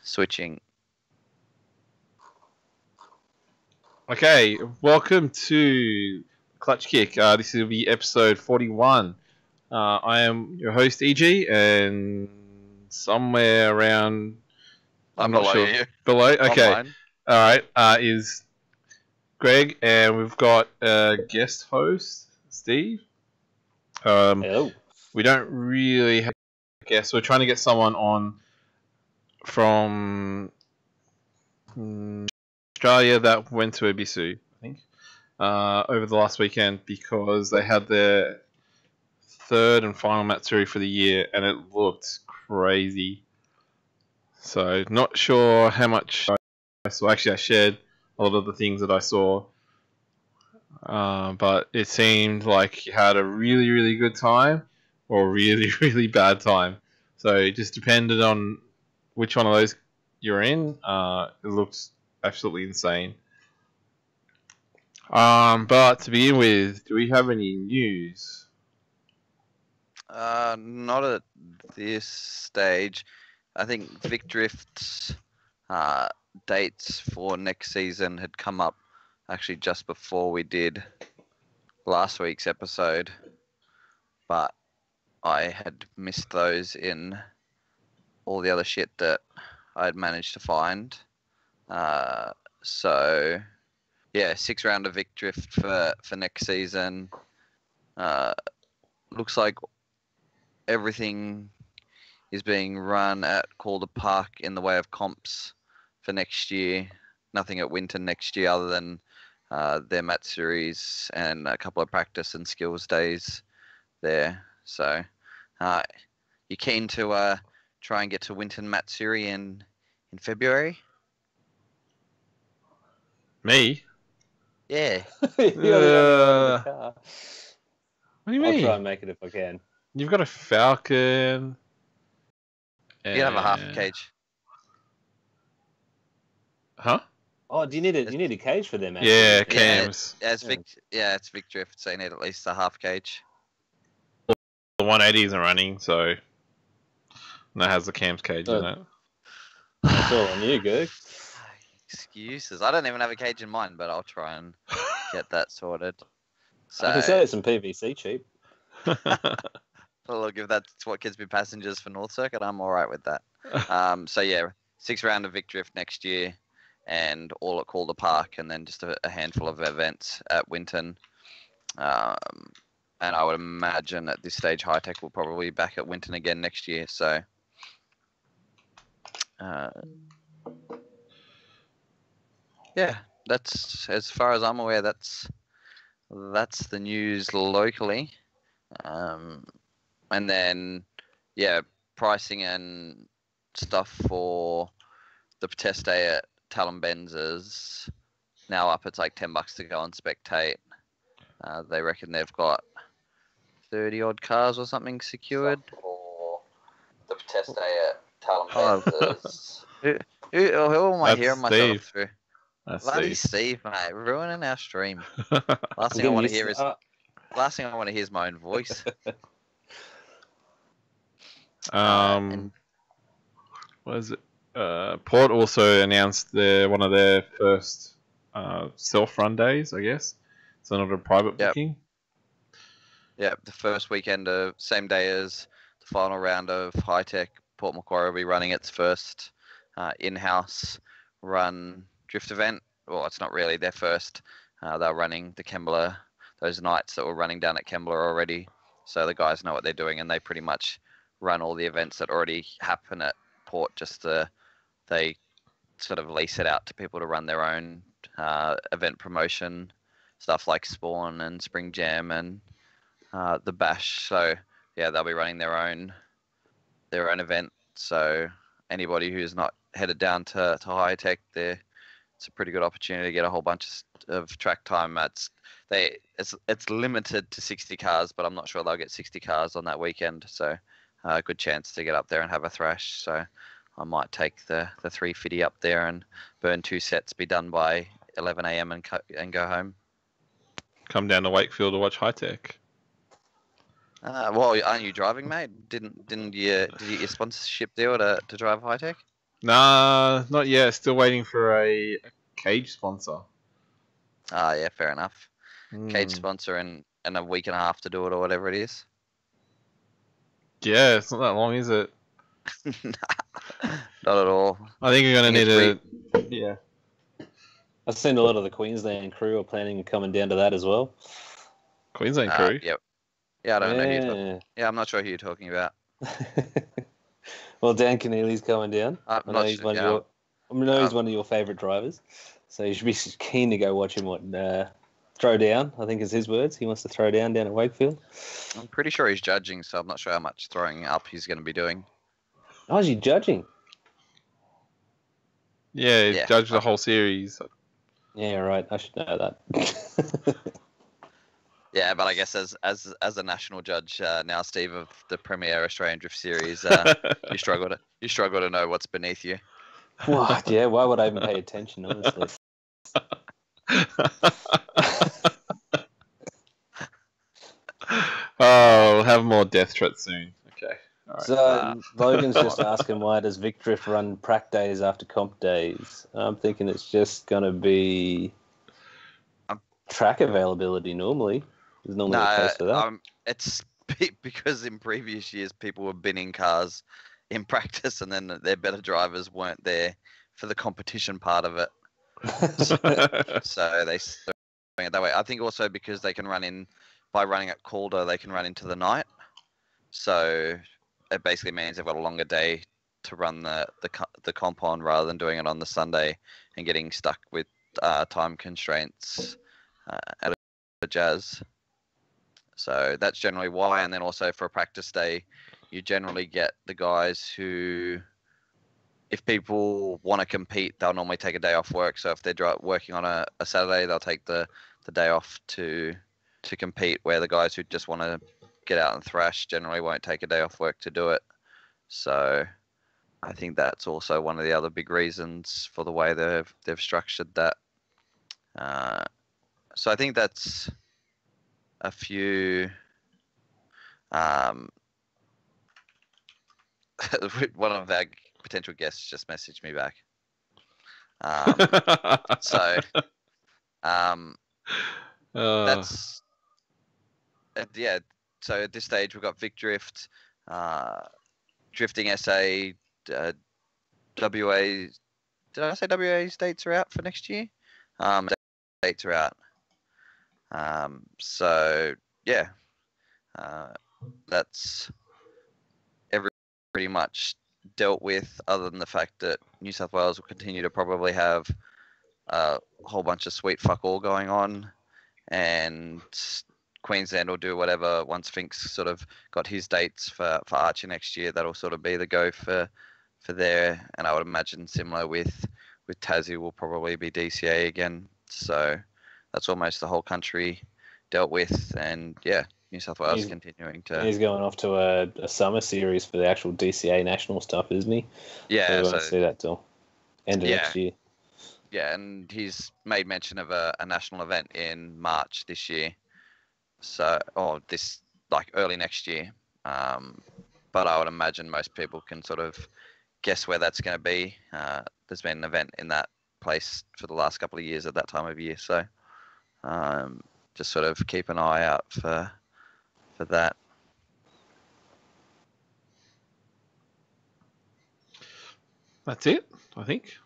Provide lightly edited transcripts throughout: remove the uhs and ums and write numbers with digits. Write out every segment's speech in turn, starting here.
switching. Okay, welcome to Clutch Kick. This will be episode 41. I am your host, EG, and somewhere around... I'm not below sure. you. Below? Okay. Online. Alright, is Greg, and we've got a guest host, Steve. Hello. We don't really have a guest. We're trying to get someone on from Australia that went to Ebisu, I think, over the last weekend because they had their third and final Matsuri for the year, and it looked crazy. So, not sure how much I saw. Actually, I shared a lot of the things that I saw, but it seemed like you had a really, really good time or a really, really bad time. So, it just depended on which one of those you're in. It looks absolutely insane. But to begin with, do we have any news? Not at this stage. I think Vic Drift's dates for next season had come up actually just before we did last week's episode, but I had missed those in all the other shit that I'd managed to find. So, yeah, 6 round of Vic Drift for next season. Looks like everything is being run at Calder Park in the way of comps for next year. Nothing at Winton next year other than their Matsuris and a couple of practice and skills days there. So, you keen to try and get to Winton Matsuri in February? Me? Yeah. You're the only one in the car. What do you I'll mean? try and make it if I can. You've got a Falcon. You can have a half cage. Huh? Oh, do you need a cage for them? Actually? Yeah, cams. Yeah, it's Vic Drift, so you need at least a half cage. The 180 isn't running, so that has the cams cage in it. That's all on you, Gerg. Excuses. I don't even have a cage in mind, but I'll try and get that sorted. So, I can sell it some PVC cheap. look, if that's what gets me passengers for North Circuit, I'm all right with that. So yeah, 6 round of Vic Drift next year, and all at Calder Park, and then just a handful of events at Winton. And I would imagine at this stage, High Tech will probably be back at Winton again next year. So, yeah, that's as far as I'm aware. That's the news locally. And then, yeah, pricing and stuff for the test day at Talon Benz is now up. It's like $10 to go and spectate. They reckon they've got 30 odd cars or something secured for the test day at Talon Benz. Who am I hearing myself through? That's Bloody Steve. Steve, mate, ruining our stream. Last thing I want to hear is my own voice. What is it? Port also announced one of their first self-run days, I guess. So not a private booking. Yeah, the first weekend of same day as the final round of High Tech. Port Macquarie will be running its first in-house run drift event. Well, it's not really their first. They're running the Kembla, those nights that were running down at Kembla already. So the guys know what they're doing, and they pretty much run all the events that already happen at Port. They sort of lease it out to people to run their own event promotion, stuff like Spawn and Spring Jam and the Bash. So yeah, they'll be running their own event. So anybody who's not headed down to High Tech, it's a pretty good opportunity to get a whole bunch of track time. It's limited to 60 cars, but I'm not sure they'll get 60 cars on that weekend. So a good chance to get up there and have a thrash. So I might take the 350 up there and burn 2 sets, be done by 11 a.m. and go home. Come down to Wakefield to watch High Tech. Well, aren't you driving, mate? Did you get your sponsorship deal to drive High Tech? Nah, not yet. Still waiting for a cage sponsor. Ah, yeah, fair enough. Cage Hmm. sponsor and a week and a half to do it or whatever it is. Yeah, it's not that long, is it? Not at all. I think you're gonna think need it's a. Yeah. I've seen a lot of the Queensland crew are planning on coming down to that as well. Queensland crew. Yeah, yeah, I don't know who you're talking. Yeah. Yeah, I'm not sure who you're talking about. Well, Dan Keneally's coming down. I'm I know not he's sure, one of yeah. your. I know he's one of your favourite drivers, so you should be keen to go watch him. Throw down? I think is his words. He wants to throw down at Wakefield. I'm pretty sure he's judging, so I'm not sure how much throwing up he's going to be doing. Oh, is he judging? Yeah, Yeah. judge the whole series. Yeah, right. I should know that. Yeah, but I guess as a national judge now, Steve, of the Premier Australian Drift Series, you struggle to know what's beneath you. What? Yeah. Why would I even pay attention? Honestly. Oh, we'll have more death threats soon. Okay. All right. So Logan's just asking, why does Vic Drift run prac days after comp days? I'm thinking it's just gonna be track availability. Normally, there's normally a case for that. It's because in previous years people were binning cars in practice, and then their better drivers weren't there for the competition part of it. So they doing it that way. I think also because they can run in by running at Calder, they can run into the night. So it basically means they've got a longer day to run the comp on rather than doing it on the Sunday and getting stuck with time constraints at a Jazz. So that's generally why. And then also for a practice day, you generally get the guys who, if people want to compete, they'll normally take a day off work. So if they're working on a Saturday, they'll take the day off to compete, where the guys who just want to get out and thrash generally won't take a day off work to do it. So I think that's also one of the other big reasons for the way they've structured that. So I think that's a few. One of our potential guests just messaged me back. That's yeah. So at this stage, we've got Vic Drift, Drifting SA, WA. Did I say WA's dates are out for next year? Dates are out. So yeah, that's pretty much dealt with, other than the fact that New South Wales will continue to probably have a whole bunch of sweet fuck all going on, and Queensland will do whatever once Fink's sort of got his dates for Archer next year. That'll sort of be the go for there, and I would imagine similar with Tassie will probably be DCA again. So that's almost the whole country dealt with, and yeah, New South Wales continuing to. He's going off to a summer series for the actual DCA national stuff, isn't he? Yeah, so we won't see that till end of next year. Yeah, and he's made mention of a national event in March this year. So, or this like early next year. But I would imagine most people can sort of guess where that's going to be. There's been an event in that place for the last couple of years at that time of year. So, just sort of keep an eye out for that. That's it, I think.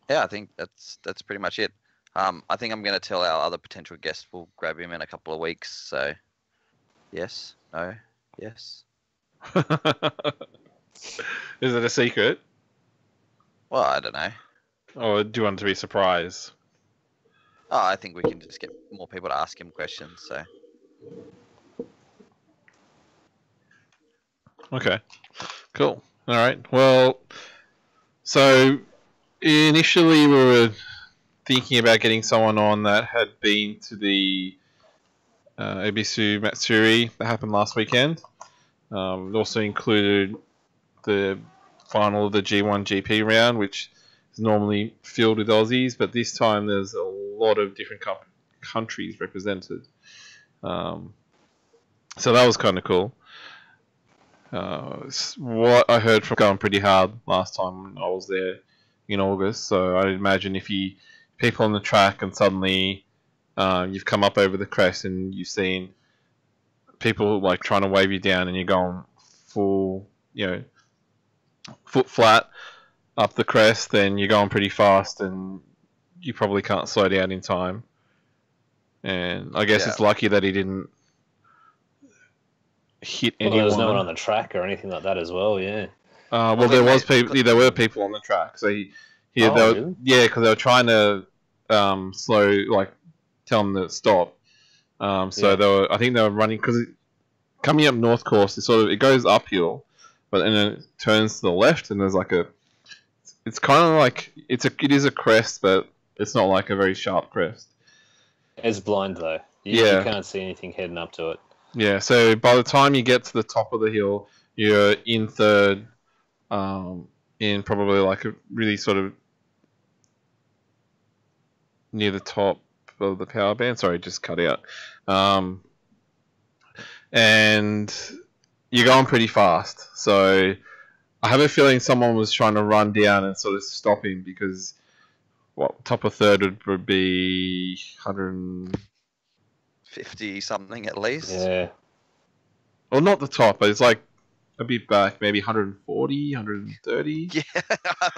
Yeah, I think that's pretty much it. I think I'm going to tell our other potential guests we'll grab him in a couple of weeks. So, yes, no, yes. Is it a secret? Well, I don't know. Or do you want to be surprised? Oh, I think we can just get more people to ask him questions. So. Okay, cool. All right. Well, so initially we were thinking about getting someone on that had been to the Ebisu Matsuri that happened last weekend. It also included the final of the G1 GP round, which is normally filled with Aussies, but this time there's a lot of different countries represented. So that was kind of cool. What I heard from going pretty hard last time I was there in August. So I'd imagine if people on the track and suddenly you've come up over the crest and you've seen people like trying to wave you down and you're going full, foot flat up the crest, then you're going pretty fast and you probably can't slow down in time. And I guess it's lucky that he didn't hit anyone. There was no one on the track or anything like that as well. Yeah. Well, there was people. There were people on the track. So really? Because they were trying to tell them to stop. I think they were running because coming up North Course, it goes uphill, but then it turns to the left, and there's it's kind of like it is a crest, but it's not like a very sharp crest. It's blind though. You can't see anything heading up to it. Yeah, so by the time you get to the top of the hill, you're in third, in probably like a really sort of near the top of the power band. Sorry, just cut out. And you're going pretty fast. So I have a feeling someone was trying to run down and sort of stop him because top of third would be 150 something at least. Yeah. Well, not the top, but it's like a bit back, maybe 140, 130. Yeah.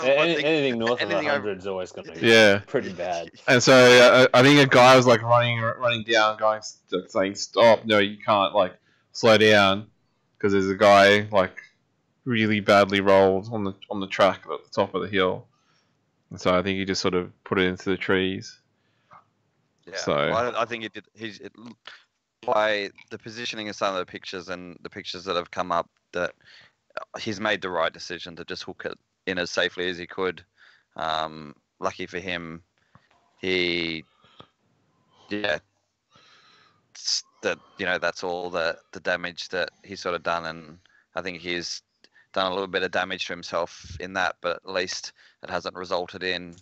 Anything north of 100 is always going to be pretty bad. And so I think a guy was like running down, saying, "Stop! No, you can't slow down," because there's a guy really badly rolled on the track at the top of the hill. And so I think he just sort of put it into the trees. Yeah. So I think it did. By the positioning of some of the pictures and the pictures that have come up, that he's made the right decision to just hook it in as safely as he could. Lucky for him, that's all the damage that he's sort of done, and I think he's done a little bit of damage to himself in that, but at least it hasn't resulted in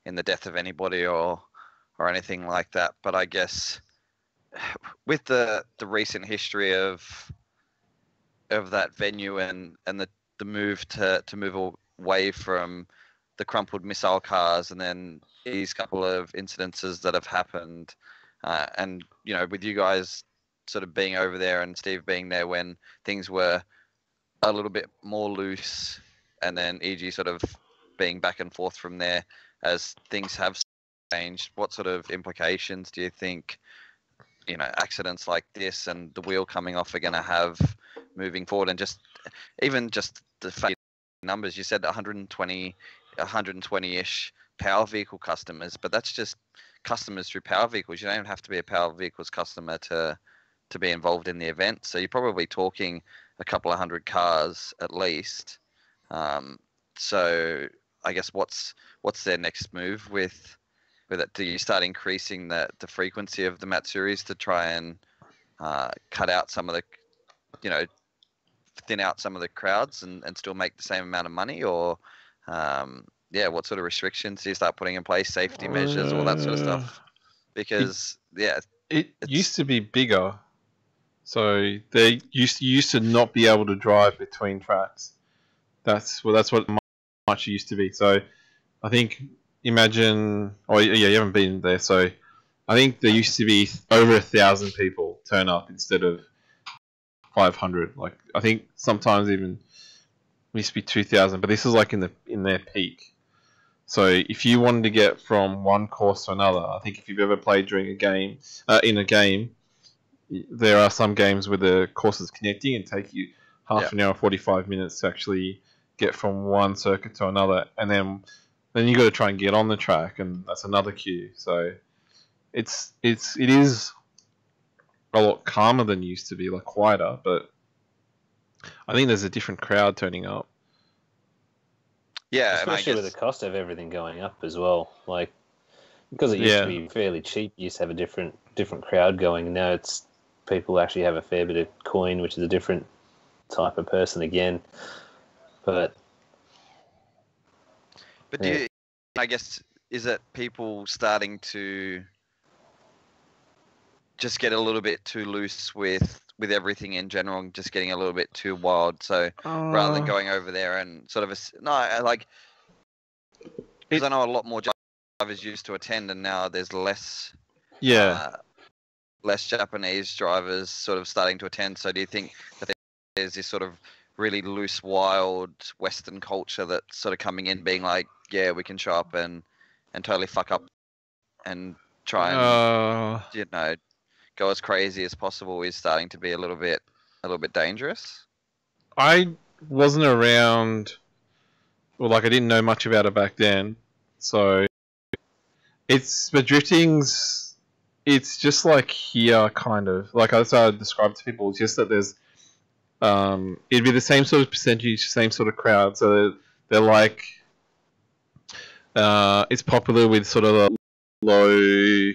the death of anybody or anything like that. But I guess with the recent history of that venue and the move to move away from the crumpled missile cars, and then these couple of incidences that have happened, and with you guys sort of being over there and Steve being there when things were a little bit more loose, and then EG sort of being back and forth from there as things have changed, what sort of implications do you think accidents like this and the wheel coming off are going to have moving forward? And even just the fact numbers, you said 120-ish power vehicle customers, but that's just customers through power vehicles. You don't have to be a power vehicles customer to be involved in the event. So you're probably talking a couple of hundred cars at least. So I guess what's their next move with it? Do you start increasing the frequency of the Matsuris to try and cut out some of the, thin out some of the crowds and still make the same amount of money? Or, what sort of restrictions do you start putting in place, safety measures, all that sort of stuff? Because, it used to be bigger. So they used to not be able to drive between tracks. That's what much it used to be. So I think you haven't been there. So I think there used to be over 1,000 people turn up instead of 500. I think sometimes even it used to be 2,000, but this is in their peak. So if you wanted to get from one course to another, I think if you've ever played during a game, there are some games where the courses connecting and take you half an hour, 45 minutes to actually get from one circuit to another, and then you got to try and get on the track, and that's another queue. So it is a lot calmer than it used to be, quieter, but I think there's a different crowd turning up. Yeah, especially with the cost of everything going up as well. Because it used to be fairly cheap, you used to have a different crowd going. Now it's people actually have a fair bit of coin, which is a different type of person again. But do you, I guess, is it people starting to just get a little bit too loose with everything in general, and just getting a little bit too wild. So rather than going over there and sort of because I know a lot more drivers used to attend, and now there's less Japanese drivers sort of starting to attend. So do you think that there's this sort of really loose, wild Western culture that's sort of coming in, being like, yeah, we can show up and totally fuck up and try and go as crazy as possible, is starting to be a little bit dangerous? I wasn't around. Well, I didn't know much about it back then, so but drifting's. It's just like here, kind of. That's how I describe it to people. It's just that there's, it'd be the same sort of percentage, same sort of crowd. So they're like, it's popular with sort of low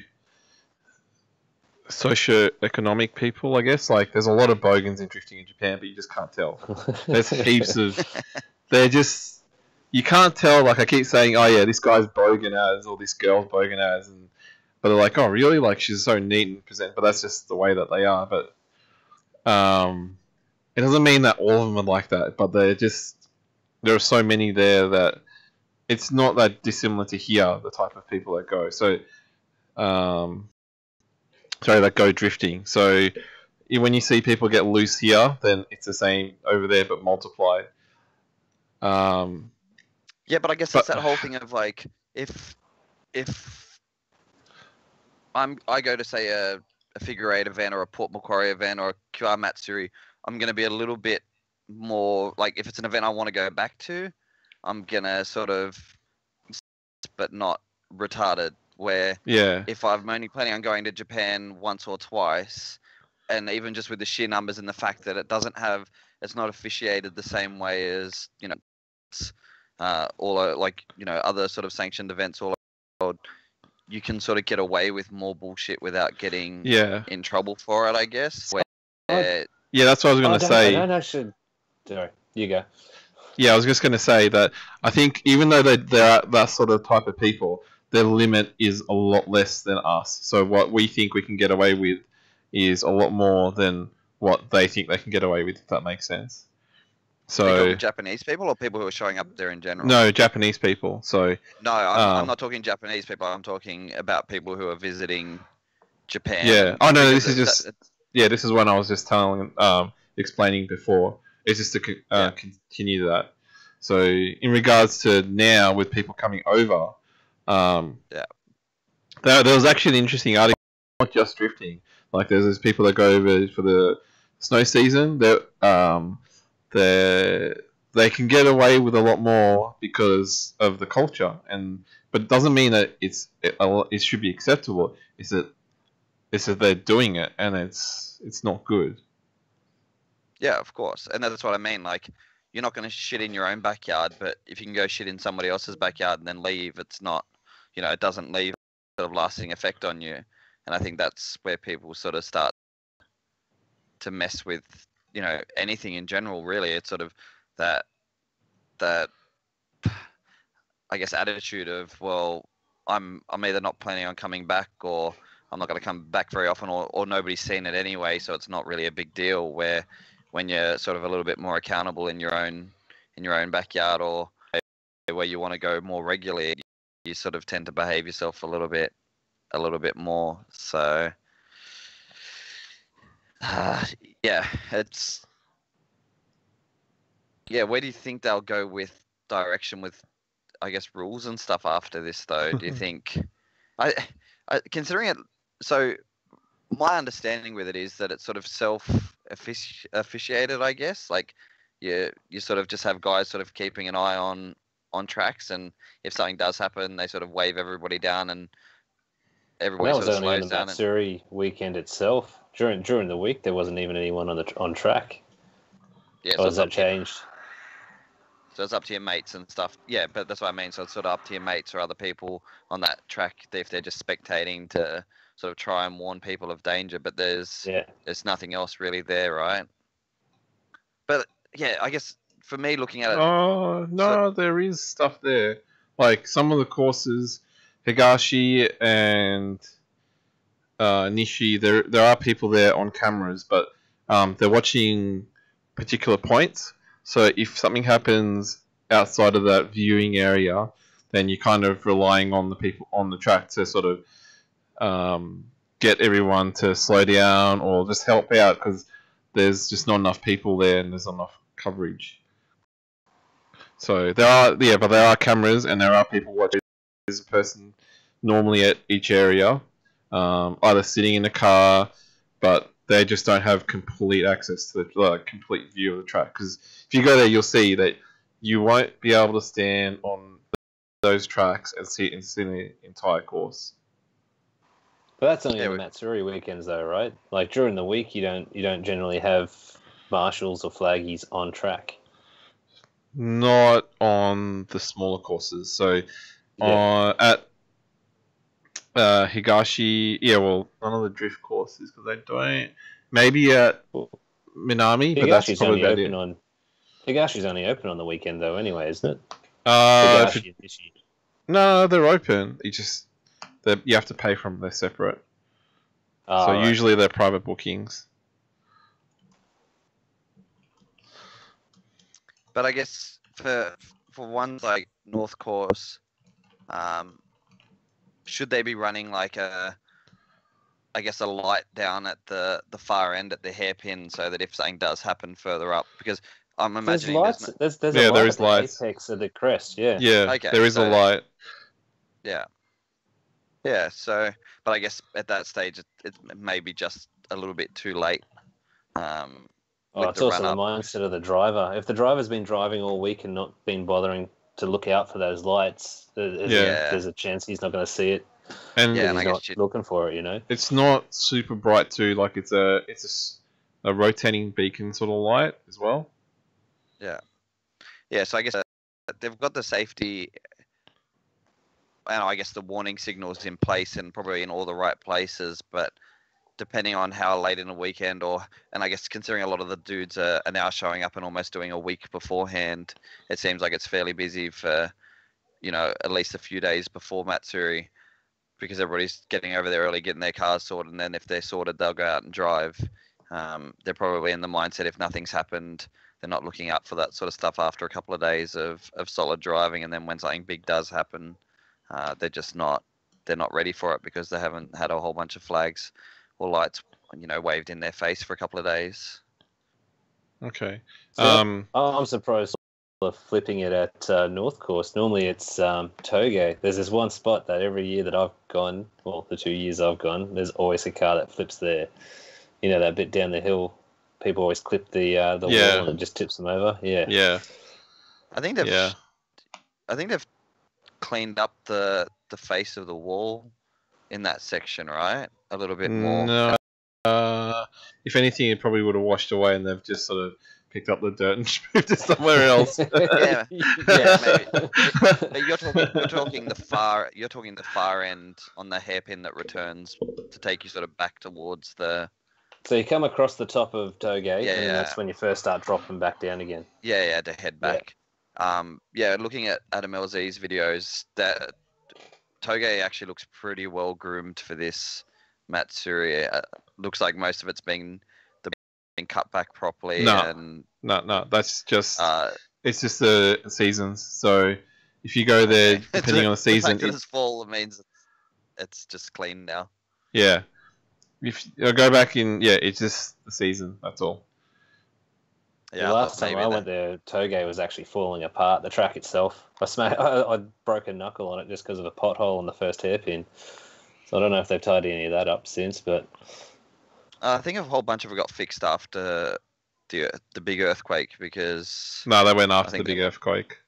socio-economic people, I guess. There's a lot of bogans in drifting in Japan, but you just can't tell. There's heaps of. They're just. You can't tell. I keep saying, oh yeah, this guy's bogan as, or this girl's bogan as, but they're like, oh really? She's so neat and present. But that's just the way that they are. But it doesn't mean that all of them are like that. But there are so many there that it's not that dissimilar to here, the type of people that go. So, that go drifting. So when you see people get loose here, then it's the same over there, but multiplied. Yeah, but I guess it's that whole thing of if I go to say a figure eight event or a Port Macquarie event or a QR Matsuri, I'm going to be a little bit more if it's an event I want to go back to, I'm going to sort of, but not retarded, where if I'm only planning on going to Japan once or twice, and even just with the sheer numbers and the fact that it's not officiated the same way as, other sort of sanctioned events all over the world, you can sort of get away with more bullshit without getting in trouble for it, I guess. Yeah, that's what I was going to say. I don't actually. Sorry, you go. Yeah, I was just going to say that I think even though they're that sort of type of people, their limit is a lot less than us. So what we think we can get away with is a lot more than what they think they can get away with, if that makes sense. So Japanese people or people who are showing up there in general? No, Japanese people. So no, I'm not talking Japanese people. I'm talking about people who are visiting Japan. Yeah. Oh no, this is just this is one I was just explaining before. It's just to continue that. So in regards to now with people coming over, there was actually an interesting article, not just drifting. There's those people that go over for the snow season. They can get away with a lot more because of the culture, but it doesn't mean that it should be acceptable. It's that they're doing it, and it's not good. Yeah, of course, and that's what I mean. You're not going to shit in your own backyard, but if you can go shit in somebody else's backyard and then leave, it's not, it doesn't leave sort of lasting effect on you. And I think that's where people sort of start to mess with, anything in general, really. It's sort of that I guess attitude of, well, I'm either not planning on coming back, or I'm not going to come back very often, or nobody's seen it anyway, so it's not really a big deal. Where when you're sort of a little bit more accountable in your own backyard, or where you want to go more regularly, you sort of tend to behave yourself a little bit more. So where do you think they'll go with direction with, I guess, rules and stuff after this, though? Do you think, considering it, so my understanding with it is that it's sort of self-officiated, I guess. You sort of just have guys sort of keeping an eye on tracks, and if something does happen, they sort of wave everybody down, and everybody sort of slows down. That was only on the Matsuri weekend itself. During the week, there wasn't even anyone on track. Yeah, or has that changed? So it's up to your mates and stuff. Yeah, but that's what I mean. So it's sort of up to your mates or other people on that track if they're just spectating to sort of try and warn people of danger. But there's nothing else really there, right? But yeah, I guess for me looking at it... Oh, no, there is stuff there. Some of the courses, Higashi and Nishi, there are people there on cameras, but they're watching particular points. So if something happens outside of that viewing area, then you're kind of relying on the people on the track to sort of get everyone to slow down or just help out because there's just not enough people there and there's not enough coverage. So but there are cameras and there are people watching. There's a person normally at each area, either sitting in a car, but they just don't have complete access to the complete view of the track. Because if you go there, you'll see that you won't be able to stand on those tracks and see the entire course. But that's only on the Matsuri weekends, though, right? Like during the week, you don't generally have marshals or flaggies on track. Not on the smaller courses. So at Higashi, none of the drift courses because they don't. Maybe at Minami, but that's probably about it. Higashi's only open on the weekend, though. Anyway, isn't it? No, they're open. You have to pay for them. They're separate. So right. Usually they're private bookings. But I guess for ones like North Course, should they be running like a light down at the far end at the hairpin so that if something does happen further up, because I'm imagining there's a light there is lights. Apex of the crest, yeah. Yeah, okay, there is a light. Yeah. Yeah, so, but I guess at that stage it may be just a little bit too late. It's also the mindset of the driver. If the driver's been driving all week and not been bothering to look out for those lights, there's a chance he's not going to see it. And he's not looking for it, It's not super bright too. Like it's a rotating beacon sort of light as well. Yeah. Yeah, so I guess they've got the safety, and I guess the warning signals in place and probably in all the right places, but depending on how late in the weekend and I guess considering a lot of the dudes are now showing up and almost doing a week beforehand, it seems like it's fairly busy for, at least a few days before Matsuri, because everybody's getting over there early, getting their cars sorted, and then if they're sorted, they'll go out and drive. They're probably in the mindset if nothing's happened, they're not looking out for that sort of stuff after a couple of days of solid driving, and then when something big does happen, they're not ready for it because they haven't had a whole bunch of flags or lights, waved in their face for a couple of days. Okay. So, I'm surprised of flipping it at North Course. Normally it's Toge. There's this one spot that every year that I've gone, well, the 2 years I've gone, there's always a car that flips there. That bit down the hill. People always clip the wall and it just tips them over. Yeah. Yeah. I think they've cleaned up the face of the wall in that section, right? A little bit more. No. If anything, it probably would have washed away, and they've just sort of picked up the dirt and moved it somewhere else. yeah, maybe. But you're talking the far end on the hairpin that returns to take you sort of back towards the. So you come across the top of Toge, and that's when you first start dropping back down again. Yeah, to head back. Looking at Adam LZ's videos, that Toge actually looks pretty well groomed for this Matsuri. Looks like most of it's been cut back properly. No, that's just it's just the seasons. So if you go there, depending on the season, the fact that it's fall, it means it's just clean now. Yeah, if you go back in, it's just the season. That's all. Yeah, the last time I went there, Toge was actually falling apart. The track itself, I broke a knuckle on it just because of a pothole on the first hairpin. So I don't know if they've tied any of that up since, but I think a whole bunch of it got fixed after the big earthquake because. No, they went after the big earthquake.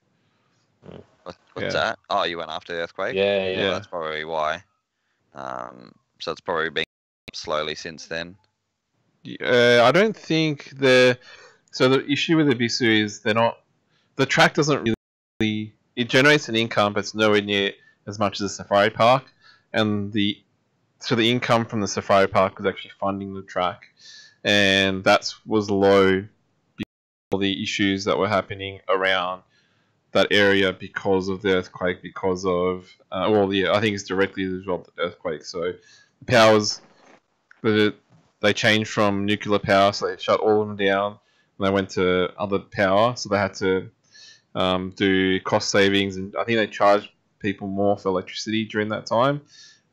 What's that? Oh, you went after the earthquake? Yeah. Well, that's probably why. So it's probably been slowly since then. I don't think So the issue with Ebisu is the track doesn't really, it generates an income, but it's nowhere near as much as a safari park, and the income from the safari park was actually funding the track, and that was low because of the issues that were happening around that area because of the earthquake, because of I think it's directly as a result of the earthquake. So the power's they changed from nuclear power, so they shut all of them down, and they went to other power, so they had to do cost savings, and I think they charged people more for electricity during that time,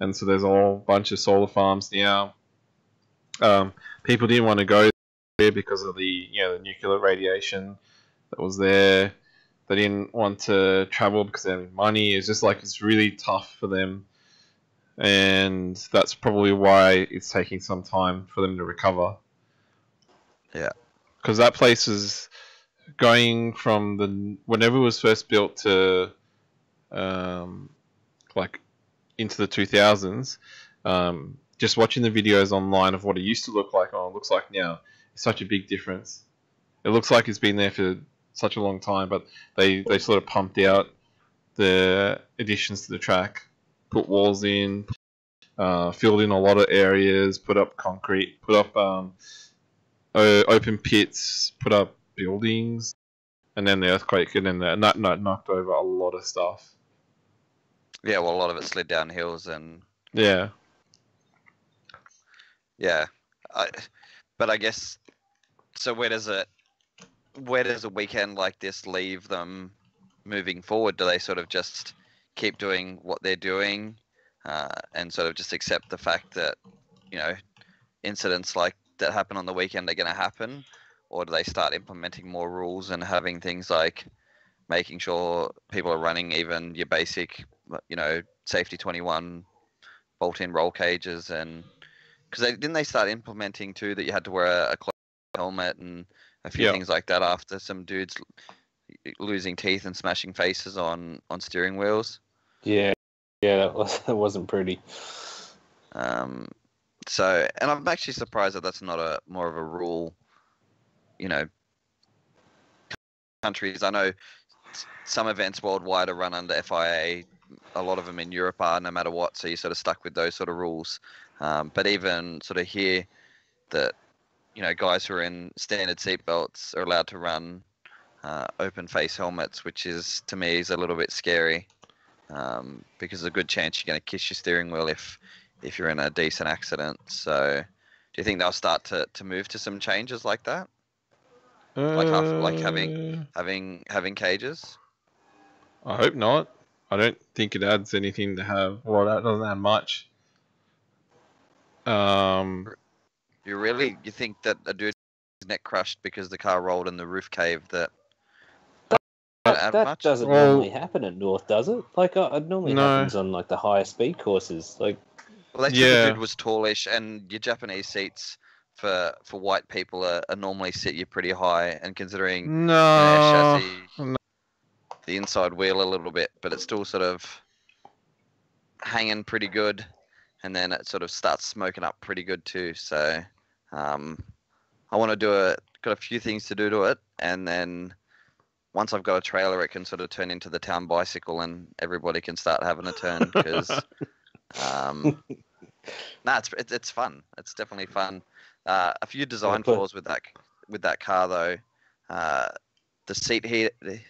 and so there's a whole bunch of solar farms now. People didn't want to go there because of the the nuclear radiation that was there. They didn't want to travel because they had money. It's just like it's really tough for them, and that's probably why it's taking some time for them to recover. Yeah, because that place is going from whenever it was first built to like into the 2000s. Just watching the videos online of what it used to look like and what it looks like now, it's such a big difference. It looks like it's been there for such a long time, but they sort of pumped out the additions to the track, put walls in, filled in a lot of areas, put up concrete, put up open pits, put up buildings, and then the earthquake, and then that knocked over a lot of stuff. Yeah, well, a lot of it slid down hills and... Yeah. Yeah. But I guess... So where does a weekend like this leave them moving forward? Do they sort of just keep doing what they're doing and sort of just accept the fact that, incidents like that happen on the weekend are going to happen? Or do they start implementing more rules and having things like making sure people are running even your basic, safety 21 bolt-in roll cages? And because didn't they start implementing too that you had to wear a closed helmet and a few things like that after some dudes losing teeth and smashing faces on steering wheels? Yeah, that wasn't pretty. So, and I'm actually surprised that that's not more of a rule. Countries, I know some events worldwide are run under FIA. A lot of them in Europe are, no matter what. So you're sort of stuck with those sort of rules. But even sort of here, that guys who are in standard seatbelts are allowed to run open face helmets, which is to me is a little bit scary because there's a good chance you're going to kiss your steering wheel if you're in a decent accident. So, do you think they'll start to move to some changes like that? Like having cages? I hope not. I don't think it adds anything to have. Well, that doesn't add much. You think that a dude's neck crushed because the car rolled and the roof caved that doesn't normally happen at North, does it? Like it normally happens on like the higher speed courses. Like, well, they said the dude was tallish, and your Japanese seats for white people are normally sit you pretty high, and considering chassis, the inside wheel a little bit, but it's still sort of hanging pretty good, and then it sort of starts smoking up pretty good too. So I want to got a few things to do to it, and then once I've got a trailer, it can sort of turn into the town bicycle, and everybody can start having a turn because it's fun. It's definitely fun. A few design flaws with that car though. The seat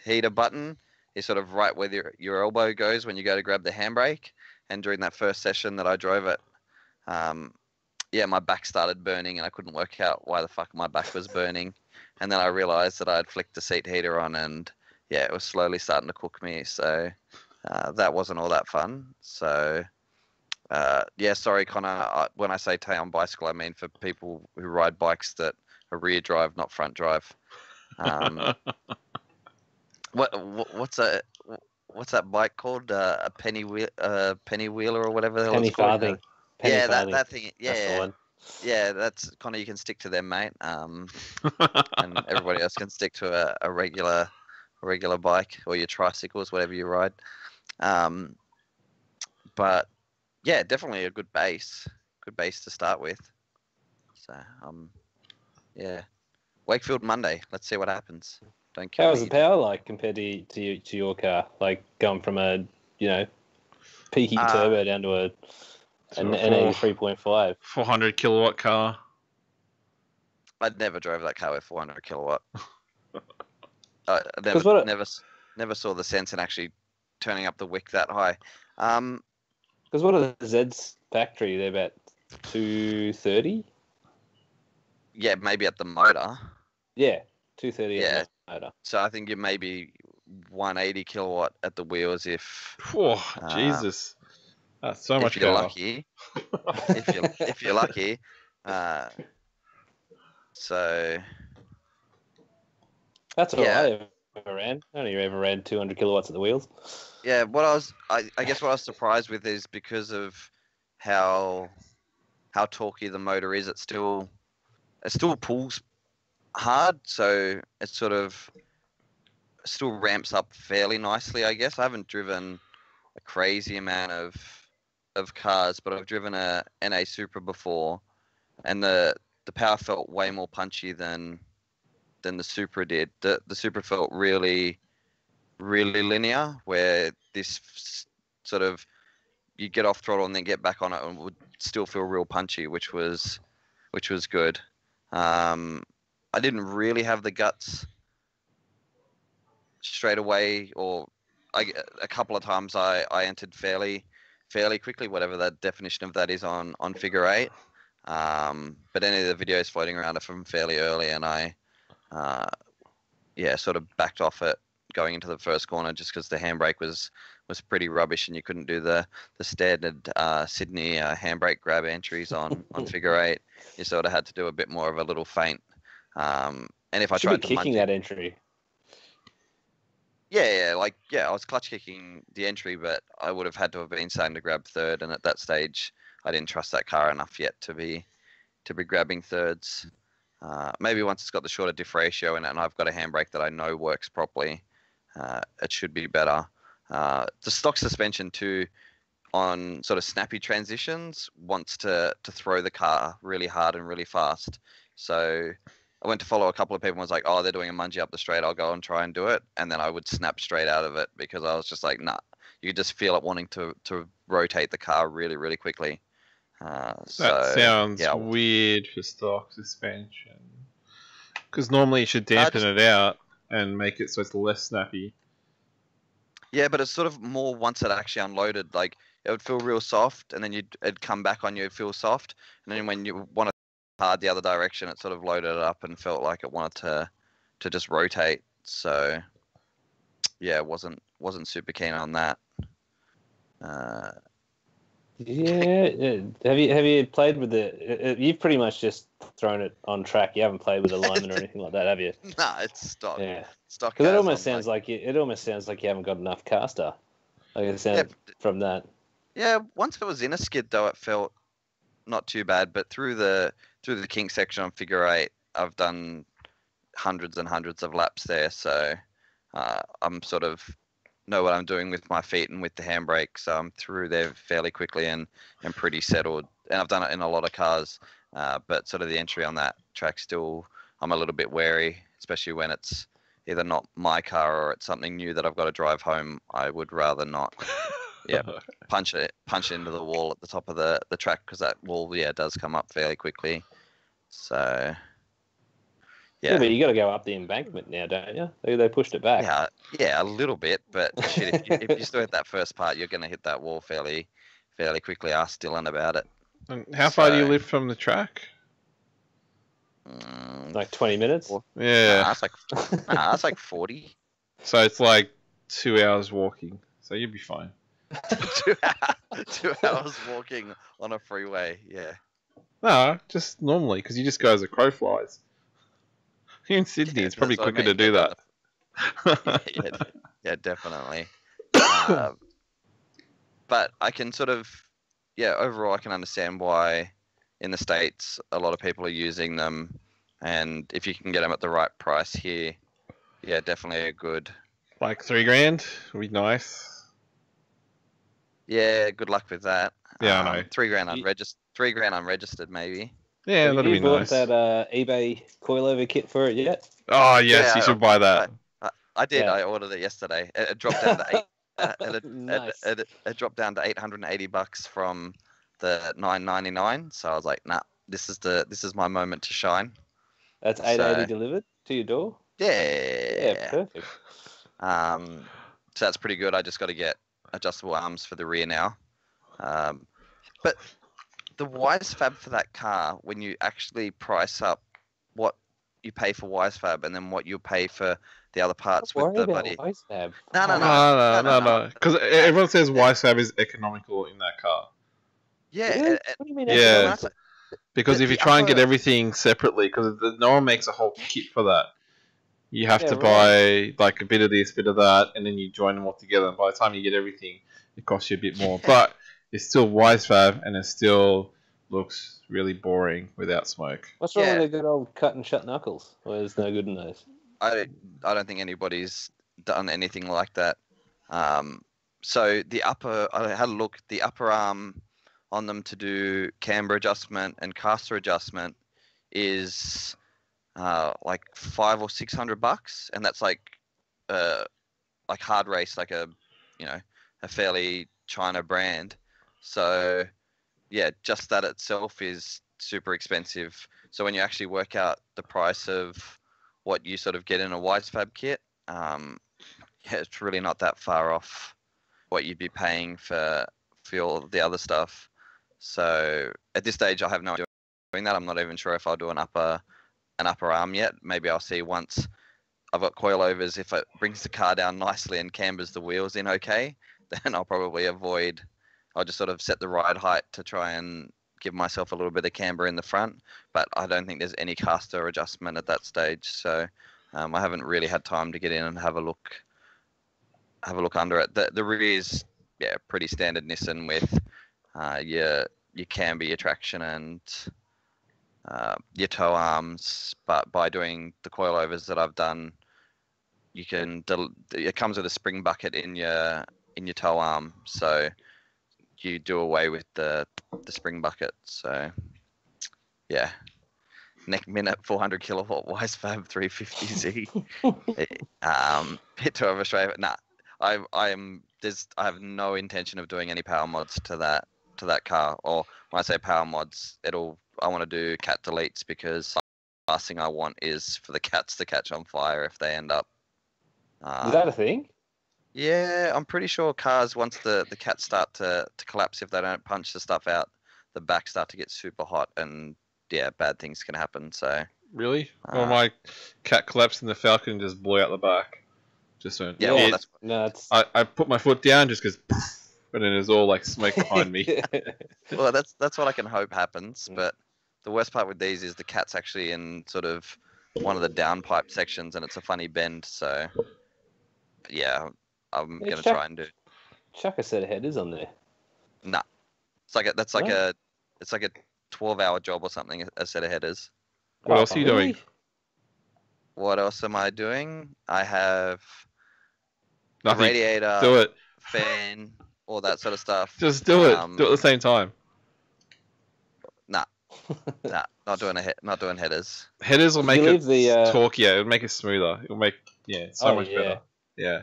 heater button is sort of right where your elbow goes when you go to grab the handbrake. And during that first session that I drove it, my back started burning, and I couldn't work out why the fuck my back was burning. And then I realized that I had flicked the seat heater on, and it was slowly starting to cook me. So that wasn't all that fun. So sorry, Connor. When I say town bicycle, I mean for people who ride bikes that are rear drive, not front drive. What's that bike called? A penny wheeler or whatever. Penny farthing. That thing. Yeah, that's the one. Yeah, that's Connor. You can stick to them, mate. And everybody else can stick to a regular bike or your tricycles, whatever you ride. But yeah, definitely a good base to start with. So Wakefield Monday. Let's see what happens. Don't care. How was the power like compared to your car? Like going from a peaky turbo down to an 3.5. 400 kilowatt car. I'd never drove that car with 400 kilowatt. I never saw the sense in actually turning up the wick that high. Because what are the Zed's factory? They're about 230. Yeah, maybe at the motor. Yeah, 230 Yeah. at the motor. So I think you maybe 180 kilowatt at the wheels if Oh, Jesus. That's so much if you're power. lucky. if you're lucky. So That's all yeah. I ever ran. I only ever ran 200 kilowatts at the wheels. Yeah, I guess what I was surprised with is because of how torquey the motor is, it still pulls hard, so it sort of still ramps up fairly nicely, I guess. I haven't driven a crazy amount of cars, but I've driven a NA Supra before, and the power felt way more punchy than the Supra did. The Supra felt really, really linear, where this sort of you get off throttle and then get back on it and would still feel real punchy, which was good. I didn't really have the guts straight away, or a couple of times I entered fairly quickly, whatever that definition of that is on figure 8. But any of the videos floating around are from fairly early, and I sort of backed off it going into the first corner just because the handbrake was pretty rubbish and you couldn't do the standard Sydney handbrake grab entries on figure 8. You sort of had to do a bit more of a little feint. And if I tried to kicking that entry. Yeah, I was clutch kicking the entry, but I would have had to have been starting to grab third, and at that stage, I didn't trust that car enough yet to be grabbing thirds. Maybe once it's got the shorter diff ratio in it, and I've got a handbrake that I know works properly, it should be better. The stock suspension too, on sort of snappy transitions, wants to throw the car really hard and really fast. So I went to follow a couple of people and was like, oh, they're doing a mungie up the straight, I'll go and try and do it. And then I would snap straight out of it because I was just like, nah, you could just feel it wanting to rotate the car really, really quickly. That sounds weird for stock suspension. Because normally you should dampen it out and make it so it's less snappy. Yeah, but it's sort of more once it actually unloaded. Like, it would feel real soft, and then it'd come back on you, it'd feel soft. And then when you want to hard the other direction, it sort of loaded it up and felt like it wanted to just rotate. So yeah, wasn't super keen on that. Yeah. Have you played with you've pretty much just thrown it on track. You haven't played with alignment or anything like that, have you? No, it's stock. Yeah, stock. Because it almost sounds like you haven't got enough caster. Like it sounds from that. Yeah, once it was in a skid though, it felt not too bad. But through the kink section on figure 8, I've done hundreds and hundreds of laps there, so I'm sort of know what I'm doing with my feet and with the handbrake, so I'm through there fairly quickly and pretty settled. And I've done it in a lot of cars, but sort of the entry on that track still, I'm a little bit wary, especially when it's either not my car or it's something new that I've got to drive home. I would rather not punch it into the wall at the top of the track, because that wall does come up fairly quickly. So yeah, but you got to go up the embankment now, don't you? They pushed it back. Yeah, a little bit, but shit, if you still hit that first part, you're going to hit that wall fairly quickly. Ask Dylan about it. And how far do you live from the track? Like 20 minutes? Yeah. It's like 40. So it's like 2 hours walking. So you'll be fine. 2 hours walking on a freeway, yeah. No, just normally, because you just go as a crow flies. Here in Sydney, it's probably quicker to do that. Yeah, definitely. But I can sort of, overall I can understand why in the States a lot of people are using them, and if you can get them at the right price here, definitely a good. Like $3,000 would be nice. Yeah, good luck with that. Yeah, I know. $3,000 unregistered, maybe. Yeah, that'd be nice. Have you bought that eBay coilover kit for it yet? Oh yes, you should buy that. I did. Yeah. I ordered it yesterday. It dropped down to Nice. it dropped down to $880 from the $999. So I was like, nah, this is my moment to shine. That's $880 delivered to your door. Yeah, perfect. So that's pretty good. I just got to get adjustable arms for the rear now. But the Wisefab for that car, when you actually price up what you pay for Wisefab and then what you pay for the other parts with the bloody. Wisefab. No. Because everyone says Wisefab is economical in that car. Yeah. Really? What do you mean? Yeah. Because if The you try and get upper- everything separately, because no one makes a whole kit for that. You have to buy like a bit of this, bit of that, and then you join them all together. And by the time you get everything, it costs you a bit more. But it's still Wisefab, and it still looks really boring without smoke. What's wrong with the good old cut and shut knuckles? Well, there's no good in those. I don't think anybody's done anything like that. So the upper, I had a look. The upper arm on them to do camber adjustment and caster adjustment is like $500 or $600, and that's like hard race, like a fairly China brand. So yeah, just that itself is super expensive. So when you actually work out the price of what you sort of get in a Wisefab kit, it's really not that far off what you'd be paying for all the other stuff. So at this stage, I have no idea doing that. I'm not even sure if I'll do an upper arm yet. Maybe I'll see once I've got coilovers. If it brings the car down nicely and cambers the wheels in okay, then I'll probably avoid. I'll just sort of set the ride height to try and give myself a little bit of camber in the front. But I don't think there's any caster adjustment at that stage. So I haven't really had time to get in and have a look under it. The rear is pretty standard Nissan with your camber, your traction, and your tow arms. But by doing the coilovers that I've done, it comes with a spring bucket in your tow arm, so you do away with the spring bucket. So yeah, neck minute 400 kilowatt Wisefab 350Z. Bit too overstraight. Nah, I have no intention of doing any power mods to that car. Or when I say power mods, I want to do cat deletes, because the last thing I want is for the cats to catch on fire if they end up. Is that a thing? Yeah, I'm pretty sure cars, once the cats start to collapse if they don't punch the stuff out, the backs start to get super hot, and bad things can happen. So really, my cat collapsed and the Falcon just blew out the back. Just went. Yeah, well, that's. I put my foot down just because, and then there's all like smoke behind me. Well, that's what I can hope happens. But the worst part with these is the cat's actually in sort of one of the downpipe sections, and it's a funny bend. So yeah, I'm gonna try and do. Chuck a set of headers on there. Nah, it's like a 12-hour job or something. A set of headers. What else are you doing? What else am I doing? I have nothing. A radiator, do it. fan, all that sort of stuff. Just do it. Do it at the same time. Nah, not doing headers. Headers will make it torquier. It'll make it smoother. It'll make so much better. Yeah.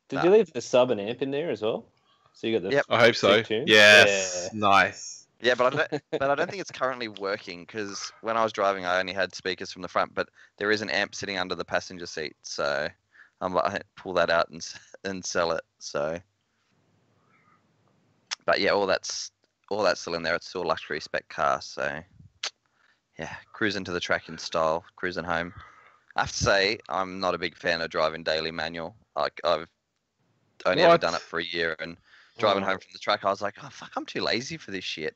Did you leave the sub and amp in there as well? So you got the. Yep. I hope so. Yes. Yeah. Nice. Yeah, but I don't think it's currently working, because when I was driving, I only had speakers from the front, but there is an amp sitting under the passenger seat, so I might pull that out and sell it. So, but yeah, all that's still in there. It's still a luxury spec car, so yeah, cruising to the track in style, cruising home. I have to say, I'm not a big fan of driving daily manual. Like, I've only ever done it for a year, and driving home from the track, I was like, oh fuck, I'm too lazy for this shit.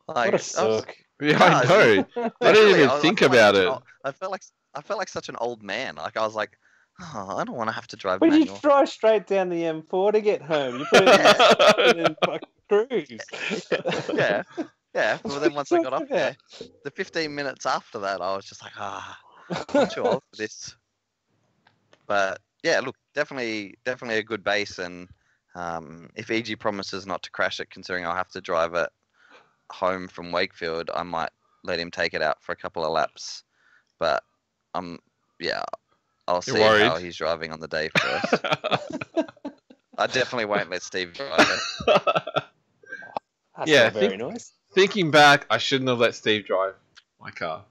Like, what a suck. Yeah, I know. I didn't even think about it. I felt like such an old man. Like, I was like, oh, I don't want to have to drive but manual. You drive straight down the M4 to get home. You put it in fucking cruise. Yeah. But then once I got up there, the 15 minutes after that, I was just like, I'm too old for this. But yeah, look, definitely a good base, and if EG promises not to crash it, considering I'll have to drive it home from Wakefield, I might let him take it out for a couple of laps. But I'll see how he's driving on the day first. I definitely won't let Steve drive it. That's not very nice. Thinking back, I shouldn't have let Steve drive my car.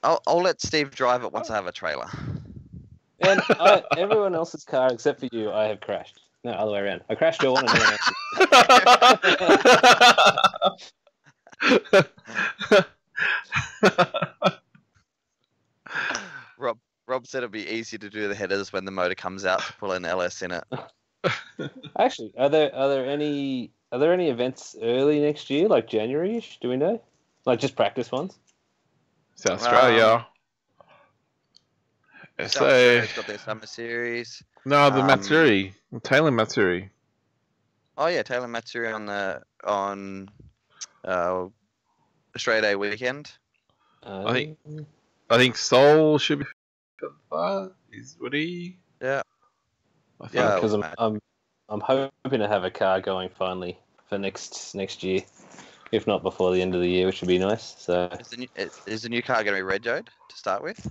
I'll let Steve drive it once I have a trailer. And everyone else's car except for you, I have crashed. No, other way around. I crashed your one and Rob said it'd be easy to do the headers when the motor comes out to pull an LS in it. Actually, are there any events early next year, like January-ish? Do we know? Like just practice ones? South Australia. South Australia's got their summer series. No, the Matsuri. Taylor Matsuri. Oh yeah, Taylor Matsuri on Australia Day weekend. I think Sol should be is Woody. Yeah. I think because I'm hoping to have a car going finally for next year, if not before the end of the year, which would be nice. So is the new car going to be regoed to start with?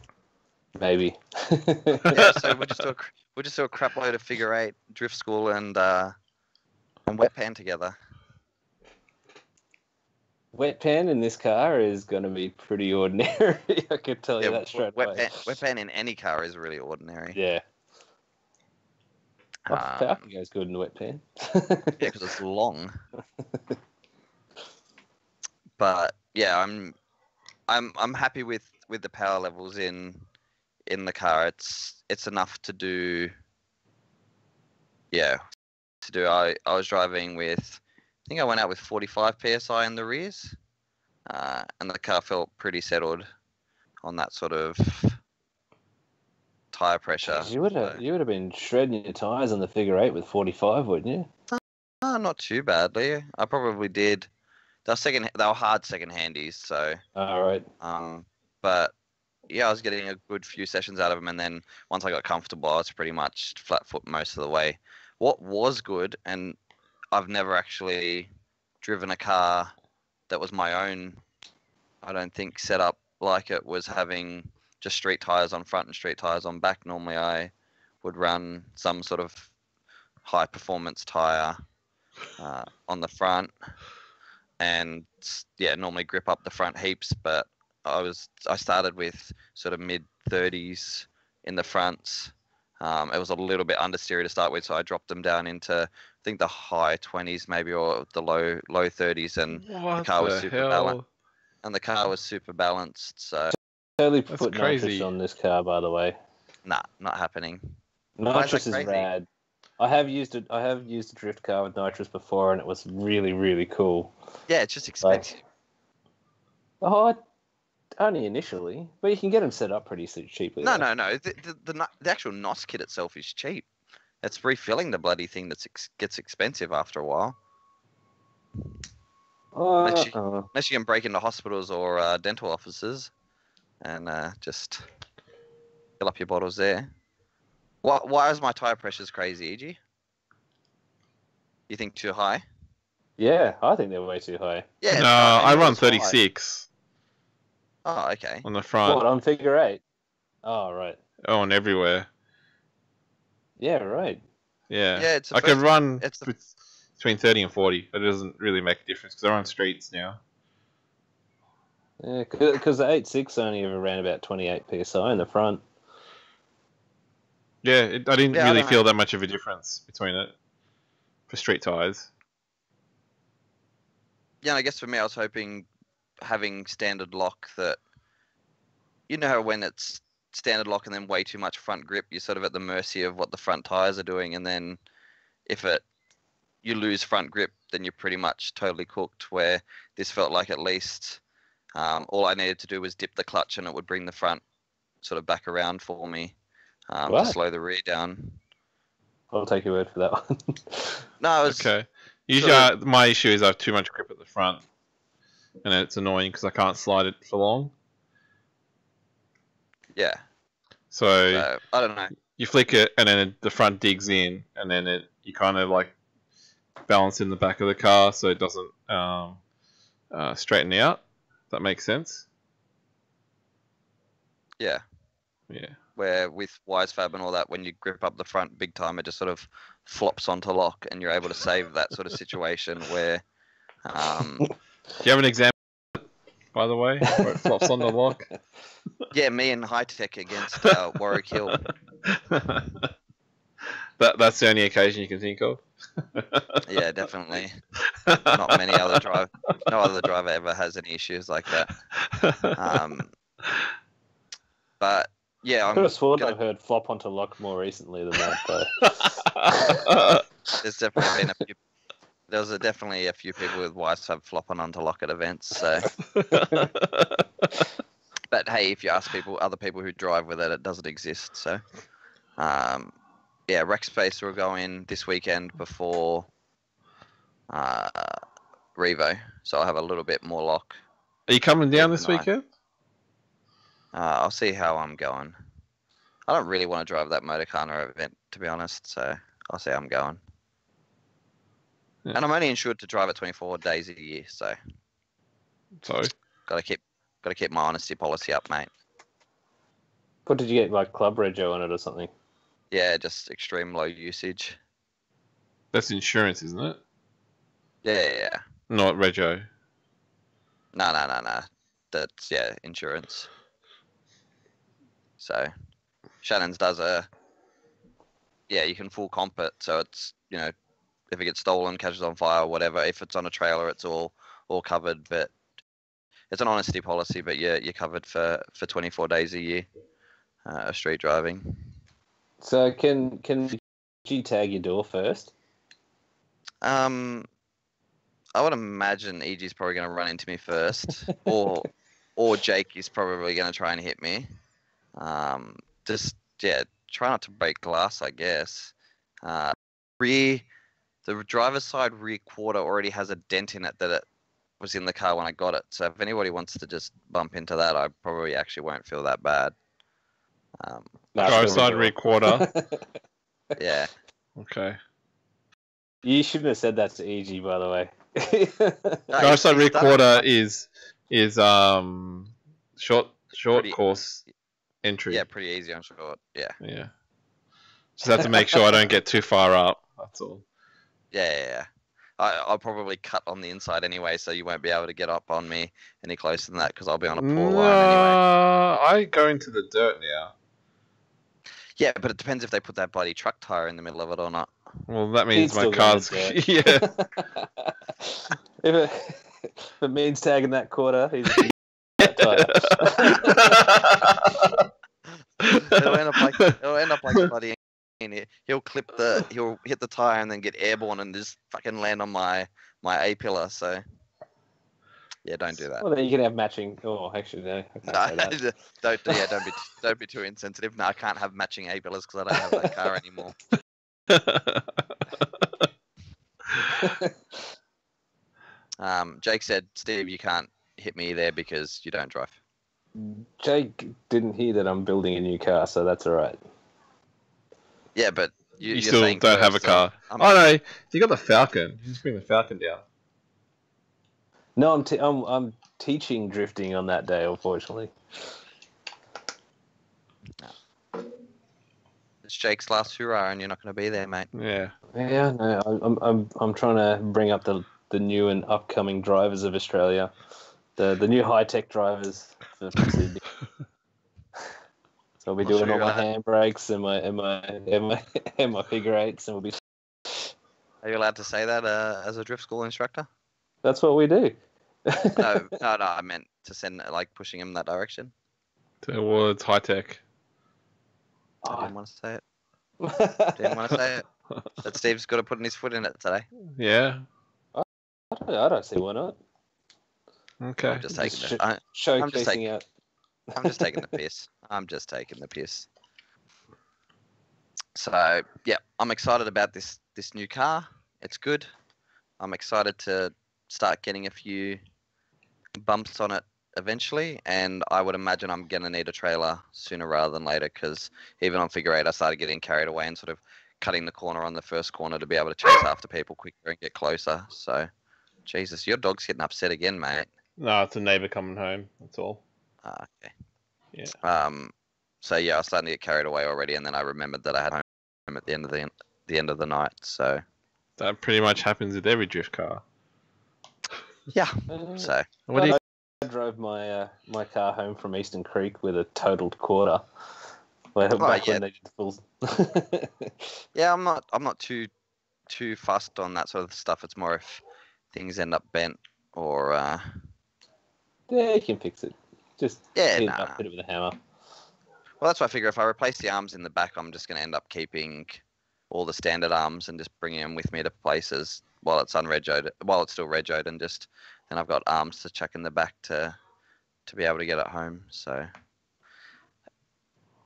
Maybe. Yeah, so we'll just do a crap load of figure eight, drift school, and wet pan together. Wet pan in this car is going to be pretty ordinary. I can tell you that straight away. Wet pan in any car is really ordinary. Yeah. Falcon goes good in the wet pan. Yeah, because it's long. But yeah, I'm happy with the power levels in the car. It's enough to do. Yeah, to do. I was driving with. I think I went out with 45 psi in the rears, and the car felt pretty settled on that sort of tire pressure. You would have been shredding your tires on the figure eight with 45, wouldn't you? Not too badly. I probably did. They were hard second handies, so. All right. But yeah, I was getting a good few sessions out of them, and then once I got comfortable, I was pretty much flat foot most of the way. What was good, and I've never actually driven a car that was my own, I don't think, set up like it, was having just street tires on front and street tires on back. Normally I would run some sort of high performance tire on the front, and yeah, normally grip up the front heaps, but I started with sort of mid 30s in the fronts. It was a little bit understeery to start with, so I dropped them down into, I think, the high 20s maybe, or the low 30s, and the car was super balanced. And the car was super balanced, so. Totally put nitrous on this car, by the way. Nah, not happening. Nitrous is rad. I have used a drift car with nitrous before, and it was really, really cool. Yeah, it's just expensive. Only initially, but you can get them set up pretty cheaply. No. The actual NOS kit itself is cheap. It's refilling the bloody thing that gets expensive after a while. Unless you can break into hospitals or dental offices and just fill up your bottles there. Why is my tire pressures crazy, EG? You think too high? Yeah, I think they're way too high. Yeah. No, I run 36. Oh, okay. On the front. What, on figure eight? Oh, right. Oh, and everywhere. Yeah, right. Yeah. Yeah, I could run between 30 and 40. It doesn't really make a difference because they're on streets now. Yeah, because the 8.6 only ever ran about 28 psi in the front. Yeah, I didn't really feel that much of a difference between it for street tires. Yeah, I guess for me, I was hoping having standard lock that, you know, when it's standard lock and then way too much front grip, you're sort of at the mercy of what the front tires are doing, and then if you lose front grip, then you're pretty much totally cooked. Where this felt like at least all I needed to do was dip the clutch and it would bring the front sort of back around for me to slow the rear down. I'll take your word for that one. No, it's okay. Usually, my issue is I have too much grip at the front, and it's annoying because I can't slide it for long. Yeah. So I don't know. You flick it, and then the front digs in, and then you kind of like balance in the back of the car so it doesn't straighten out. That makes sense. Yeah. Yeah. Where with WiseFab and all that, when you grip up the front big time, it just sort of flops onto lock, and you're able to save that sort of situation where. Do you have an example, by the way, where it flops onto lock? Yeah, me and High Tech against Warwick Hill. That That's the only occasion you can think of. Yeah, definitely. Not many other drive. No other driver ever has any issues like that. But yeah, I could have sworn I've heard flop onto lock more recently than that, though. There's definitely been a few. Definitely a few people with Wisehub flopping onto lock at events. So, but hey, if you ask other people who drive with it, it doesn't exist. So, yeah, Rex Space will go in this weekend before Revo, so I'll have a little bit more lock. Are you coming down this weekend? I'll see how I'm going. I don't really want to drive that Motorcana event, to be honest, so I'll see how I'm going. Yeah. And I'm only insured to drive it 24 days a year, so. Sorry. Got to keep my honesty policy up, mate. What did you get, like Club Rego on it or something? Yeah, just extreme low usage. That's insurance, isn't it? Yeah. Not Rego. No. That's, insurance. So, Shannon's does you can full comp it, so it's, if it gets stolen, catches on fire, whatever. If it's on a trailer, it's all covered, but it's an honesty policy, but you're covered for 24 days a year of street driving. So can you tag your door first? I would imagine EG's probably going to run into me first, or Jake is probably going to try and hit me. Try not to break glass, I guess. The driver's side rear quarter already has a dent in it that it was in the car when I got it. So if anybody wants to just bump into that, I probably actually won't feel that bad. Driver's side rear quarter. Yeah. Okay. You shouldn't have said that to EG, by the way. Driver's side rear quarter is short course entry. Yeah, pretty easy on short. Yeah. Yeah. Just have to make sure I don't get too far up. That's all. Yeah. I'll probably cut on the inside anyway, so you won't be able to get up on me any closer than that because I'll be on a poor line anyway. I go into the dirt now. Yeah, but it depends if they put that bloody truck tire in the middle of it or not. Well, that means my car's... Yeah. If it means tagging that quarter, he's It'll end up like bloody... He'll hit the tire and then get airborne and just fucking land on my A pillar. So yeah, don't do that. Well, then you can have matching. Oh, actually, no. Don't be too insensitive. No, I can't have matching A pillars because I don't have that car anymore. Jake said, Steve, you can't hit me there because you don't drive. Jake didn't hear that I'm building a new car, so that's all right. Yeah, but you still don't have a car. Oh no, you got the Falcon. You just bring the Falcon down. No, I'm teaching drifting on that day, unfortunately. It's Jake's last hurrah, and you're not going to be there, mate. Yeah. Yeah, no, I'm trying to bring up the new and upcoming drivers of Australia, the new high tech drivers for Sydney. So I'll be doing all my handbrakes and my figure eights, and we'll be. Are you allowed to say that as a drift school instructor? That's what we do. No. I meant to send pushing him that direction. Towards high tech. I didn't want to say it. But Steve's got to put his foot in it today. Yeah. I don't see why not. Okay. I'm just taking showcasing out. I'm just taking the piss. So yeah, I'm excited about this new car. It's good. I'm excited to start getting a few bumps on it eventually, and I would imagine I'm going to need a trailer sooner rather than later because even on figure eight I started getting carried away and sort of cutting the corner on the first corner to be able to chase after people quicker and get closer. So, Jesus, your dog's getting upset again, mate. No, it's a neighbour coming home. That's all. Okay. Yeah. So yeah, I was starting to get carried away already, and then I remembered that I had home at the end of the night. So that pretty much happens with every drift car. Yeah. So I drove my car home from Eastern Creek with a totaled quarter. Well, Oh, back yeah. when they did the full. Yeah, I'm not too fussed on that sort of stuff. It's more if things end up bent or Yeah, you can fix it. Just yeah, hit nah. it with a hammer. Well, that's why I figure if I replace the arms in the back, I'm just going to end up keeping all the standard arms and just bringing them with me to places while it's unregoed, while it's still regoed, and just then I've got arms to chuck in the back to be able to get it home. So,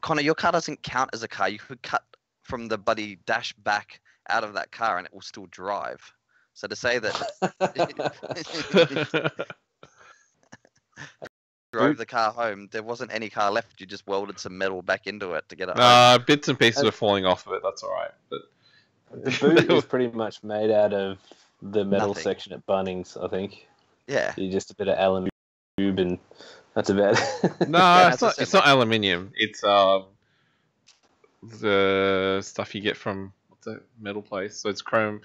Connor, your car doesn't count as a car. You could cut from the bloody dash back out of that car and it will still drive. So to say that drove the car home, there wasn't any car left. You just welded some metal back into it to get it home. Bits and pieces were falling off of it. That's all right. But the boot is pretty much made out of the metal Nothing. section at Bunnings, I think. Yeah. You just a bit of aluminium and that's about it. no, As I said, it's not aluminium. It's the stuff you get from what's that metal place. So it's chrome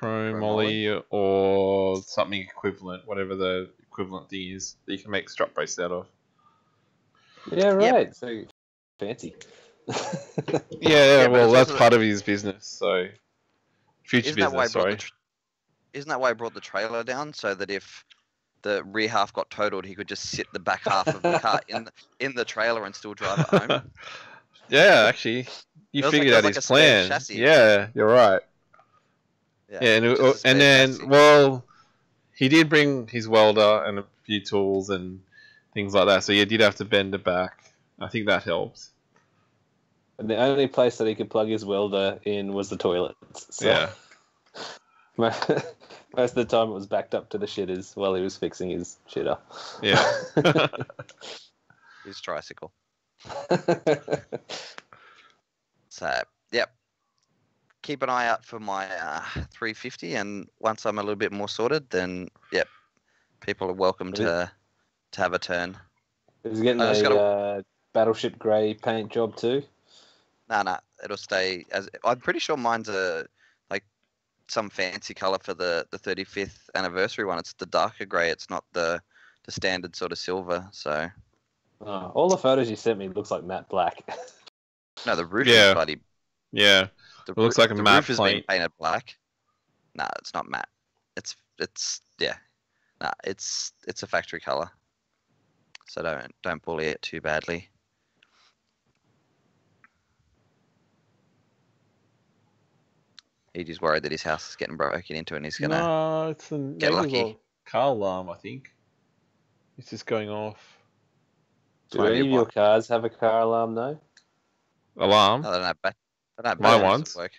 moly or something equivalent, whatever the equivalent thing is that you can make strut braces out of. Yeah, right. Yep. So fancy. Yeah, but well, it's that's also part of his business. So future Isn't that why I business, brought sorry. Isn't that why I brought the trailer down so that if the rear half got totaled, he could just sit the back half of the car in the trailer and still drive it home? Yeah, actually, you It was figured like- it out was like his a spare plan. chassis. Yeah, you're right. Yeah, just a and spare then, chassis. well, he did bring his welder and a few tools and things like that, so you did have to bend it back. I think that helped. And the only place that he could plug his welder in was the toilets. So Yeah. most of the time it was backed up to the shitters while he was fixing his shitter. Yeah. His tricycle. So, yep. Keep an eye out for my 350, and once I'm a little bit more sorted, then, yep, people are welcome to have a turn. Is he getting a Battleship Grey paint job too? Nah, it'll stay as. I'm pretty sure mine's like some fancy color for the 35th anniversary one. It's the darker grey. It's not the standard sort of silver. So Oh, all the photos you sent me looks like matte black. no, the roof Yeah. is bloody. Yeah. The, It looks like a the matte roof has been paint. painted black. Nah, it's not matte. It's yeah. Nah, it's a factory color. So don't bully it too badly. He's worried that his house is getting broken into and he's gonna. No, it's the get neighbor's lucky. car alarm, I think. It's just going off. Do any of your cars have a car alarm though? Alarm? No, they don't have My batteries ones. that work.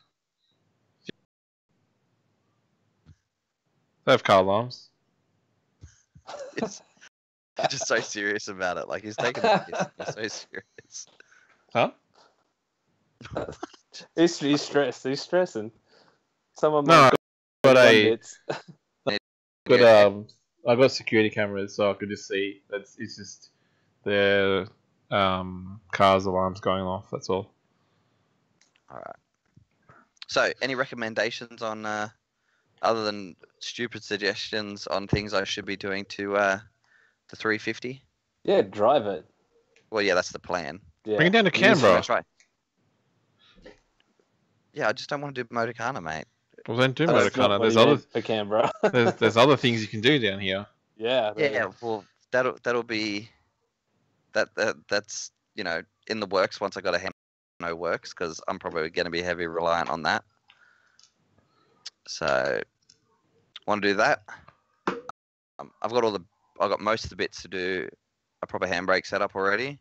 They have car alarms. He's just so serious about it. Like he's taking the piss. He's so serious. Huh? He's stressed. He's stressing. Someone No, might but I I got security cameras, so I could just see. It's just their cars alarms going off. That's all. All right. So, any recommendations on other than stupid suggestions on things I should be doing to the 350? Yeah, drive it. Well, yeah, that's the plan. Yeah. Bring it down to Canberra. That's right. Yeah, I just don't want to do Motorcana, mate. Well, then do That's not Motorcana. what There's he other meant for Canberra. there's other things you can do down here. Yeah. Yeah, well, that'll be that's in the works once I got a no works because I'm probably going to be heavy reliant on that. So, want to do that? I've got most of the bits to do a proper handbrake setup already.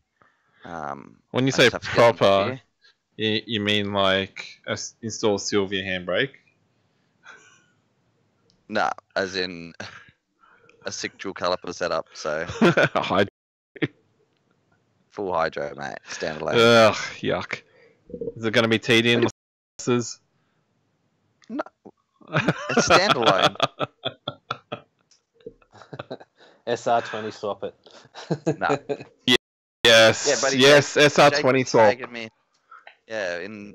When you I say just have to get them proper, here. you mean like install Sylvia handbrake? Nah, as in a 6 dual caliper setup. So full hydro, mate, standalone. Ugh, yuck. Is it going to be teed in? No, it's standalone. SR20 swap it. Nah. Yes, Yeah, buddy, yes, Jake SR20 was swap. tagging me. Yeah, in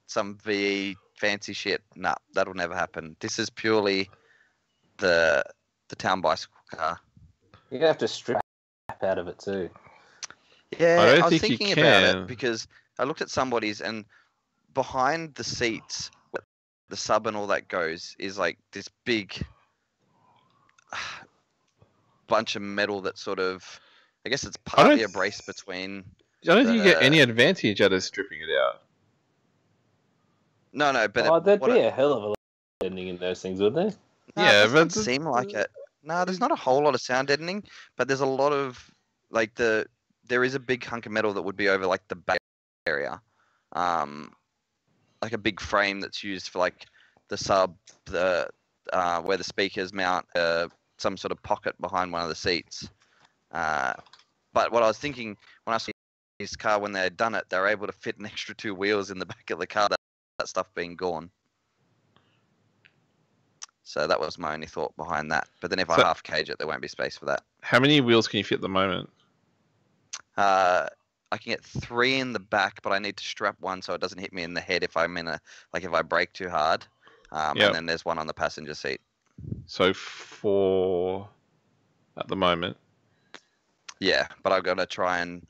some VE fancy shit. Nah, that'll never happen. This is purely the town bicycle car. You're gonna have to strip out of it too. Yeah, I don't was think you thinking about can. it because I looked at somebody's and behind the seats, where the sub and all that goes, is like this big bunch of metal that sort of, I guess it's partly a brace between. I don't think you get the- any advantage out of stripping it out. No, but there'd be a hell of a lot of deadening in those things, wouldn't there? No, Yeah, it doesn't but seem like it. No, there's not a whole lot of sound deadening, but there's a lot of like there is a big hunk of metal that would be over like the back area, like a big frame that's used for like the sub, the where the speakers mount, some sort of pocket behind one of the seats. But what I was thinking when I saw this car, when they had done it, they were able to fit an extra 2 wheels in the back of the car. That stuff being gone. So that was my only thought behind that. But then if I half cage it, there won't be space for that. How many wheels can you fit at the moment? I can get 3 in the back, but I need to strap one so it doesn't hit me in the head if I'm in if I brake too hard. And then there's one on the passenger seat. So 4 at the moment. Yeah, but I'm gonna try and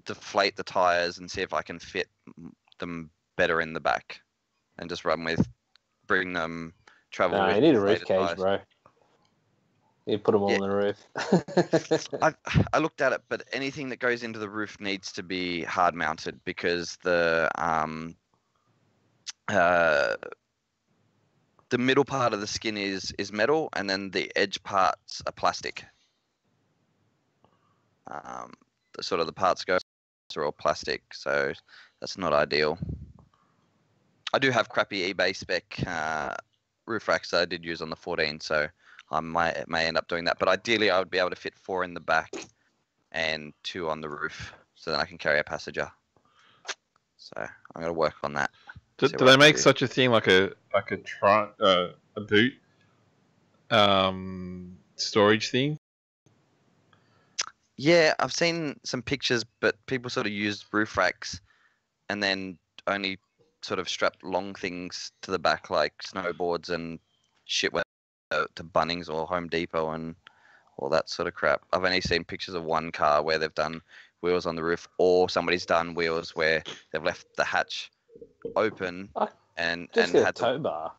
deflate the tires and see if I can fit them better in the back, and just bring them. Travel with you need a roof deflated cage, tires. bro. You put them all on the roof. I looked at it, but anything that goes into the roof needs to be hard mounted because the middle part of the skin is metal, and then the edge parts are plastic. The parts are all plastic, so that's not ideal. I do have crappy eBay spec roof racks that I did use on the 14, so I may end up doing that. But ideally, I would be able to fit 4 in the back and 2 on the roof, so then I can carry a passenger. So I'm going to work on that. Do they make such a thing like a boot storage thing? Yeah, I've seen some pictures, but people sort of use roof racks and then only sort of strap long things to the back, like snowboards and shit, to Bunnings or Home Depot and all that sort of crap. I've only seen pictures of one car where they've done wheels on the roof, or somebody's done wheels where they've left the hatch open and had a tow bar.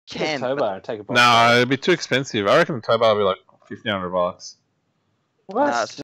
Can tow bar and take a box. No, it'd be too expensive. I reckon the tow bar would be like $1,500. What?